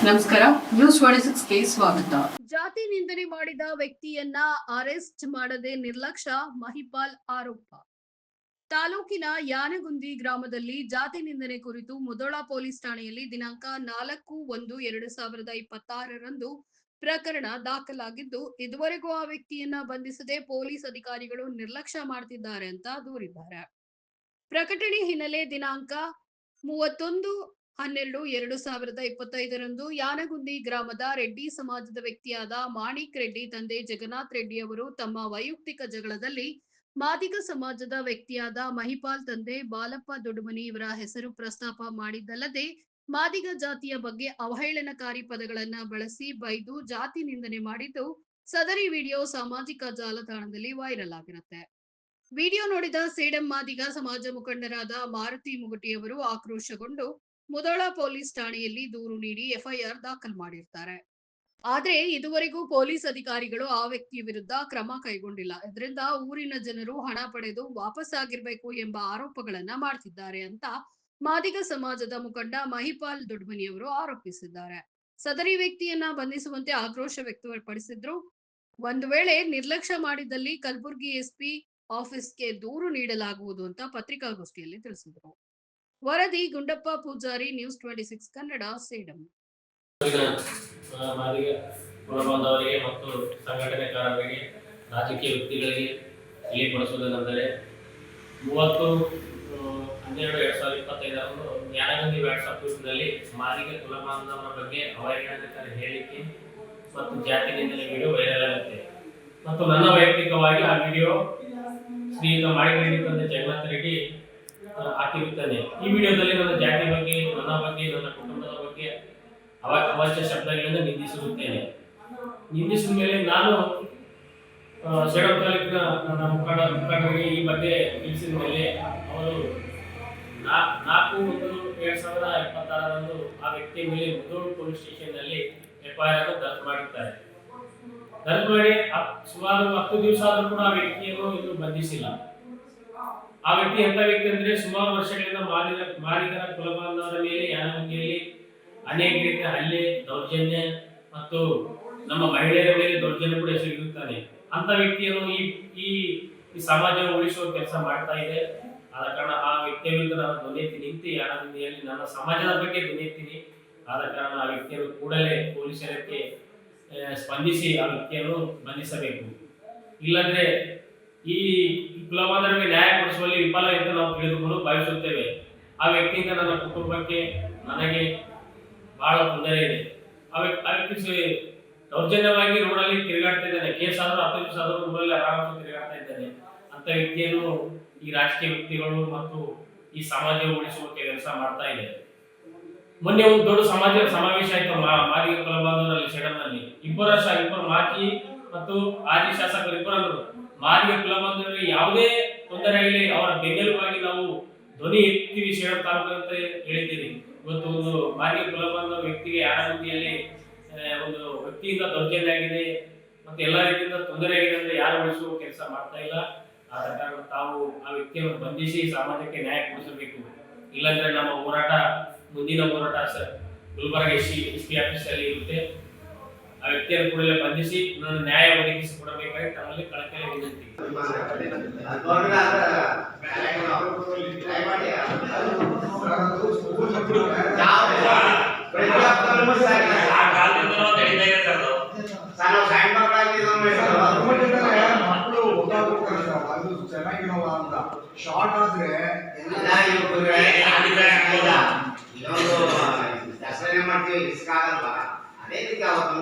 ನಮಸ್ಕಾರ, ನ್ಯೂಸ್ 26 ಗೆ ಸ್ವಾಗತ. ಜಾತಿ ನಿಂದನೆ ಮಾಡಿದ ವ್ಯಕ್ತಿಯನ್ನ ಅರೆಸ್ಟ್ ಮಾಡದೆ ನಿರ್ಲಕ್ಷ್ಯ, ಮಹಿಪಾಲ್ ಆರೋಪ. ತಾಲೂಕಿನ ಯಾನಗುಂದಿ ಗ್ರಾಮದಲ್ಲಿ ಜಾತಿ ನಿಂದನೆ ಕುರಿತು ಮುಧೋಳ ಪೊಲೀಸ್ ಠಾಣೆಯಲ್ಲಿ ದಿನಾಂಕ 4/1/2026 ಪ್ರಕರಣ ದಾಖಲಾಗಿದ್ದು, ಇದುವರೆಗೂ ಆ ವ್ಯಕ್ತಿಯನ್ನ ಬಂಧಿಸದೆ ಪೊಲೀಸ್ ಅಧಿಕಾರಿಗಳು ನಿರ್ಲಕ್ಷ್ಯ ಮಾಡುತ್ತಿದ್ದಾರೆ ಅಂತ ದೂರಿದ್ದಾರೆ. ಪ್ರಕಟಣೆ ಹಿನ್ನೆಲೆ ದಿನಾಂಕ 31/12/2025 ಯಾನಗುಂದಿ ಗ್ರಾಮದ ರೆಡ್ಡಿ ಸಮಾಜದ ವ್ಯಕ್ತಿಯಾದ ಮಾಣಿಕ್ ರೆಡ್ಡಿ ತಂದೆ ಜಗನ್ನಾಥ್ ರೆಡ್ಡಿ ಅವರು ತಮ್ಮ ವೈಯಕ್ತಿಕ ಜಗಳದಲ್ಲಿ ಮಾದಿಗ ಸಮಾಜದ ವ್ಯಕ್ತಿಯಾದ ಮಹಿಪಾಲ್ ತಂದೆ ಬಾಲಪ್ಪ ದೊಡ್ಡಮನಿ ಇವರ ಹೆಸರು ಪ್ರಸ್ತಾಪ ಮಾಡಿದ್ದಲ್ಲದೆ ಮಾದಿಗ ಜಾತಿಯ ಬಗ್ಗೆ ಅವಹೇಳನಕಾರಿ ಪದಗಳನ್ನ ಬಳಸಿ ಬೈದು ಜಾತಿ ನಿಂದನೆ ಮಾಡಿದ್ದು, ಸದರಿ ವಿಡಿಯೋ ಸಾಮಾಜಿಕ ಜಾಲತಾಣದಲ್ಲಿ ವೈರಲ್ ಆಗಿರುತ್ತೆ. ವಿಡಿಯೋ ನೋಡಿದ ಸೇಡಂ ಮಾದಿಗ ಸಮಾಜ ಮುಖಂಡರಾದ ಮಾರುತಿ ಮುಗಟಿಯವರು ಆಕ್ರೋಶಗೊಂಡು ಮುಧೋಳ ಪೊಲೀಸ್ ಠಾಣೆಯಲ್ಲಿ ದೂರು ನೀಡಿ ಎಫ್ಐಆರ್ ದಾಖಲು ಮಾಡಿರ್ತಾರೆ. ಆದ್ರೆ ಇದುವರೆಗೂ ಪೊಲೀಸ್ ಅಧಿಕಾರಿಗಳು ಆ ವ್ಯಕ್ತಿಯ ವಿರುದ್ಧ ಕ್ರಮ ಕೈಗೊಂಡಿಲ್ಲ. ಇದರಿಂದ ಊರಿನ ಜನರು ಹಣ ಪಡೆದು ವಾಪಸ್ ಆಗಿರಬೇಕು ಎಂಬ ಆರೋಪಗಳನ್ನ ಮಾಡ್ತಿದ್ದಾರೆ ಅಂತ ಮಾದಿಗ ಸಮಾಜದ ಮುಖಂಡ ಮಹಿಪಾಲ್ ದೊಡ್ಡಮನಿಯವರು ಆರೋಪಿಸಿದ್ದಾರೆ. ಸದರಿ ವ್ಯಕ್ತಿಯನ್ನ ಬಂಧಿಸುವಂತೆ ಆಕ್ರೋಶ ವ್ಯಕ್ತಪಡಿಸಿದ್ರು. ಒಂದು ವೇಳೆ ನಿರ್ಲಕ್ಷ್ಯ ಮಾಡಿದಲ್ಲಿ ಕಲಬುರಗಿ ಎಸ್ಪಿ ಆಫೀಸ್ಗೆ ದೂರು ನೀಡಲಾಗುವುದು ಅಂತ ಪತ್ರಿಕಾಗೋಷ್ಠಿಯಲ್ಲಿ ತಿಳಿಸಿದರು. ವರದಿ ಗುಂಡಪ್ಪ ಪೂಜಾರಿ, ನ್ಯೂಸ್ 26 ಕನ್ನಡ, ಸೇಡಂ. ಮಾದಿಗ ಕುಲಬಾಂಧವರಿಗೆ ಮತ್ತು ಸಂಘಟನೆಕಾರರಿಗೆ, ರಾಜಕೀಯ ವ್ಯಕ್ತಿಗಳಿಗೆ ತಿಳಿಯಪಡಿಸುವುದೇನೆಂದರೆ 30/12/2025 ಯಾನಗುಂದಿ ವಾಟ್ಸ್ಆಪ್ ಗ್ರೂಪ್ನಲ್ಲಿ ಮಾದಿಗ ಕುಲಬಾಂಧವರ ಬಗ್ಗೆ ಅವಹೇಳನಕಾರಿ ಹೇಳಿಕೆ ಮತ್ತು ಜಾತಿ ನಿಂದನೆ ವಿಡಿಯೋ ವೈರಲ್ ಆಗುತ್ತೆ ಮತ್ತು ನನ್ನ ವೈಯಕ್ತಿಕವಾಗಿ ಆ ವಿಡಿಯೋ ಶ್ರೀಯುತ ಮಾಣಿಕ್ ರೆಡ್ಡಿ ತಂದೆ ಜಗನ್ನಾಥ್ ರೆಡ್ಡಿ ಹಾಕಿರುತ್ತಾನೆ. ಈ ವಿಡಿಯೋದಲ್ಲಿ ನನ್ನ ಜಾತಿ ಬಗ್ಗೆ, ನನ್ನ ಬಗ್ಗೆ, ನನ್ನ ಕುಟುಂಬದ ಬಗ್ಗೆ ಅವಾಚ್ಯ ಶಬ್ದಗಳಿಂದ ನಿಂದಿಸಿರುತ್ತೇನೆ. ನಿಂದಿಸಿದ ಮೇಲೆ ನಾನು ಸೇಡಂ ತಾಲೂಕಿನ ನನ್ನ ಮುಖಂಡರಿಗೆ ಈ ಬಗ್ಗೆ ತಿಳಿಸಿದ ಮೇಲೆ ಅವರು 4/1/2026 ಆ ವ್ಯಕ್ತಿಯ ಮೇಲೆ ಮುಧೋಳ ಪೊಲೀಸ್ ಸ್ಟೇಷನ್ನಲ್ಲಿ ಎಫ್ಐಆರ್ ದರ್ಜ್ ಮಾಡಿದ್ದಾರೆ. ದರ್ಜ್ ಮಾಡಿ ಸುಮಾರು 10 ದಿವಸ ಆದರೂ ಕೂಡ ಆ ವ್ಯಕ್ತಿಯನ್ನು ಇನ್ನೂ ಬಂಧಿಸಿಲ್ಲ. ಆ ವ್ಯಕ್ತಿ ಎಂತ ವ್ಯಕ್ತಿ ಅಂದ್ರೆ ಸುಮಾರು ವರ್ಷಗಳಿಂದ ಮಾದಿಗರ ಕುಲಬಾಂಧವರ ಮೇಲೆ ಯಾನಗುಂದಿಯಲ್ಲಿ ಅನೇಕ ರೀತಿಯ ಹಲ್ಲೆ, ದೌರ್ಜನ್ಯ ಮತ್ತು ನಮ್ಮ ಮಹಿಳೆಯರ ಮೇಲೆ ದೌರ್ಜನ್ಯ ಕೂಡ ಎಸಗಿರುತ್ತಾನೆ. ಅಂತ ವ್ಯಕ್ತಿಯನ್ನು ಈ ಸಮಾಜವನ್ನು ಉಳಿಸುವ ಕೆಲಸ ಮಾಡ್ತಾ ಇದೆ. ಆದ ಕಾರಣ ಆ ವ್ಯಕ್ತಿಯ ವಿರುದ್ಧ ನಾನು ಧ್ವನಿ ಎತ್ತಿ ನಿಂತು ಯಾನಗುಂದಿಯಲ್ಲಿ ನನ್ನ ಸಮಾಜದ ಬಗ್ಗೆ ಧ್ವನಿ ಎತ್ತೀನಿ. ಆದ ಕಾರಣ ಆ ವ್ಯಕ್ತಿಯನ್ನು ಕೂಡಲೇ ಪೊಲೀಸ್ ಇಲಾಖೆ ಸ್ಪಂದಿಸಿ ಆ ವ್ಯಕ್ತಿಯನ್ನು ಬಂಧಿಸಬೇಕು. ಇಲ್ಲಂದ್ರೆ ಈ ಕುಲಬಾಂಧವರಿಗೆ ನ್ಯಾಯ ಕೊಡಿಸುವಲ್ಲಿ ವಿಫಲ ಎಂದು ನಾವು ತಿಳಿದುಕೊಂಡು ಭಾವಿಸುತ್ತೇವೆ. ಆ ವ್ಯಕ್ತಿಯಿಂದ ನನ್ನ ಕುಟುಂಬಕ್ಕೆ, ನನಗೆ ಬಹಳ ತೊಂದರೆ ಇದೆ. ಆ ವ್ಯಕ್ತಿ ದೌರ್ಜನ್ಯವಾಗಿ ರೋಡಲ್ಲಿ ತಿರುಗಾಡ್ತಾ ಇದ್ದಾನೆ. ಕೇಸ್ ಆದರೂ 10 ದಿವಸ ಆದರೂ ರೋಡಲ್ಲಿ ಆರಾಮಾಗಿ ತಿರುಗಾಡ್ತಾ ಇದ್ದಾನೆ. ಅಂತ ವ್ಯಕ್ತಿಯನ್ನು ಈ ರಾಜಕೀಯ ವ್ಯಕ್ತಿಗಳು ಮತ್ತು ಈ ಸಮಾಜ ಉಳಿಸುವ ಕೆಲಸ ಮಾಡ್ತಾ ಇದೆ. ಮೊನ್ನೆ ಒಂದು ದೊಡ್ಡ ಸಮಾವೇಶ ಆಯ್ತು ಮಾದಿಗ ಕುಲಬಾಂಧವರಲ್ಲಿ ಸೇಡಂನಲ್ಲಿ. ಇಬ್ಬರು ಮಾಜಿ ಮತ್ತು ಆದಿ ಶಾಸಕರು ಇಬ್ಬರನ್ನು ಮಾದಿಗ ಕುಲಬಾಂಧವರಿಗೆ ಯಾವುದೇ ತೊಂದರೆ ಆಗಲಿ ಅವರ ಬೆನ್ನೆಲುಬಾಗಿ ನಾವು ಧ್ವನಿ ಎತ್ತೀವಿ ಸೇಡಂ ತಾಲೂಕು ಅಂತ ಹೇಳಿದ್ದೀರಿ. ಇವತ್ತು ಒಂದು ಮಾದಿಗ ಕುಲಬಾಂಧವ ವ್ಯಕ್ತಿಗೆ ಯಾನಗುಂದಿಯಲ್ಲಿ ಒಂದು ವ್ಯಕ್ತಿಯಿಂದ ದೌರ್ಜನ್ಯ ಆಗಿದೆ ಮತ್ತು ಎಲ್ಲ ರೀತಿಯಿಂದ ತೊಂದರೆ ಆಗಿದೆ ಅಂದ್ರೆ ಯಾರು ಉಳಿಸುವ ಕೆಲಸ ಮಾಡ್ತಾ ಇಲ್ಲ. ಆದ ಕಾರಣ ತಾವು ಆ ವ್ಯಕ್ತಿಯನ್ನು ಬಂಧಿಸಿ ಸಮಾಜಕ್ಕೆ ನ್ಯಾಯ ಕೊಡಿಸಬೇಕು. ಇಲ್ಲಾಂದ್ರೆ ನಮ್ಮ ಹೋರಾಟ, ಮುಂದಿನ ಹೋರಾಟ ಗುಲ್ಬರ್ಗ ಎಸ್ಪಿ ಆಫೀಸಲ್ಲಿ ಇರುತ್ತೆ. ಆ ವ್ಯಕ್ತಿಯನ್ನು ಕೂಡಲೇ ಬಂಧಿಸಿ ನನ್ನ ನ್ಯಾಯ ಒದಗಿಸಿಕೊಡಬೇಕಾಗಿ ತಮ್ಮಲ್ಲಿ ಕಳಕಳಿ ವಿನಂತಿ. ಶಾರ್ಟ್ ಆದ್ರೆ ದಸರಾ ಮಾಡ್ತೀವಿ, ರಿಸ್ಕ್ ಆಗಲ್ವಾ? ಅದೇ ರೀತಿ ಅವತ್ತು